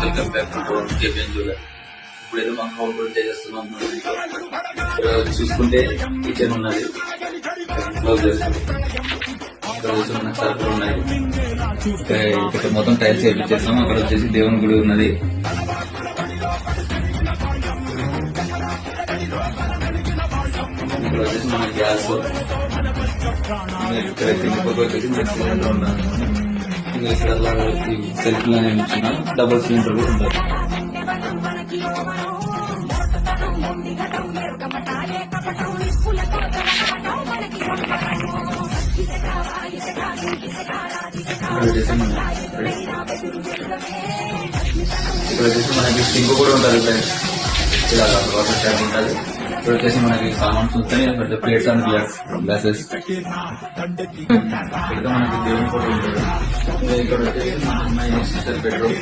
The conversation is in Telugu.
Welcome back to KPN jeweller. ఇప్పుడైతే మనం హౌస్ హోల్డ్ చేస్తున్నాం. ఇక్కడ చూసుకుంటే కిచెన్ ఉన్నది, క్లోజ్ చేస్తుంది. ఇక్కడ వచ్చి మన సరుకులు ఉన్నాయి. ఇక్కడ మొత్తం టైల్స్ వేపించేస్తాం. అక్కడ వచ్చేసి దేవుని గుడి ఉన్నది. ఇక్కడ వచ్చేసి మన గ్యాస్, ఇక్కడ కింద పక్క వచ్చేసి మన సిలిండర్ ఉన్నది. ఇంకా ఇక్కడ సెల్ఫ్లు అనేవి ఇచ్చిన డబుల్ సిలిండర్ కూడా ఉంటుంది. ఇక్కడ వచ్చేసి మనకి సింక్ కూడా ఉంటుంది ఫ్రెండ్స్. ఇలా వాటర్ ట్యాంక్ ఉంటుంది. ఇక్కడ వచ్చేసి మనకి సామాన్ చూస్తే పెద్ద ప్లేట్స్ అండ్ గ్లాసెస్. ఇక్కడ మనకి దేవుని కూడా ఉంటుంది. ఇక్కడ వచ్చేసి మన బెడ్రూమ్.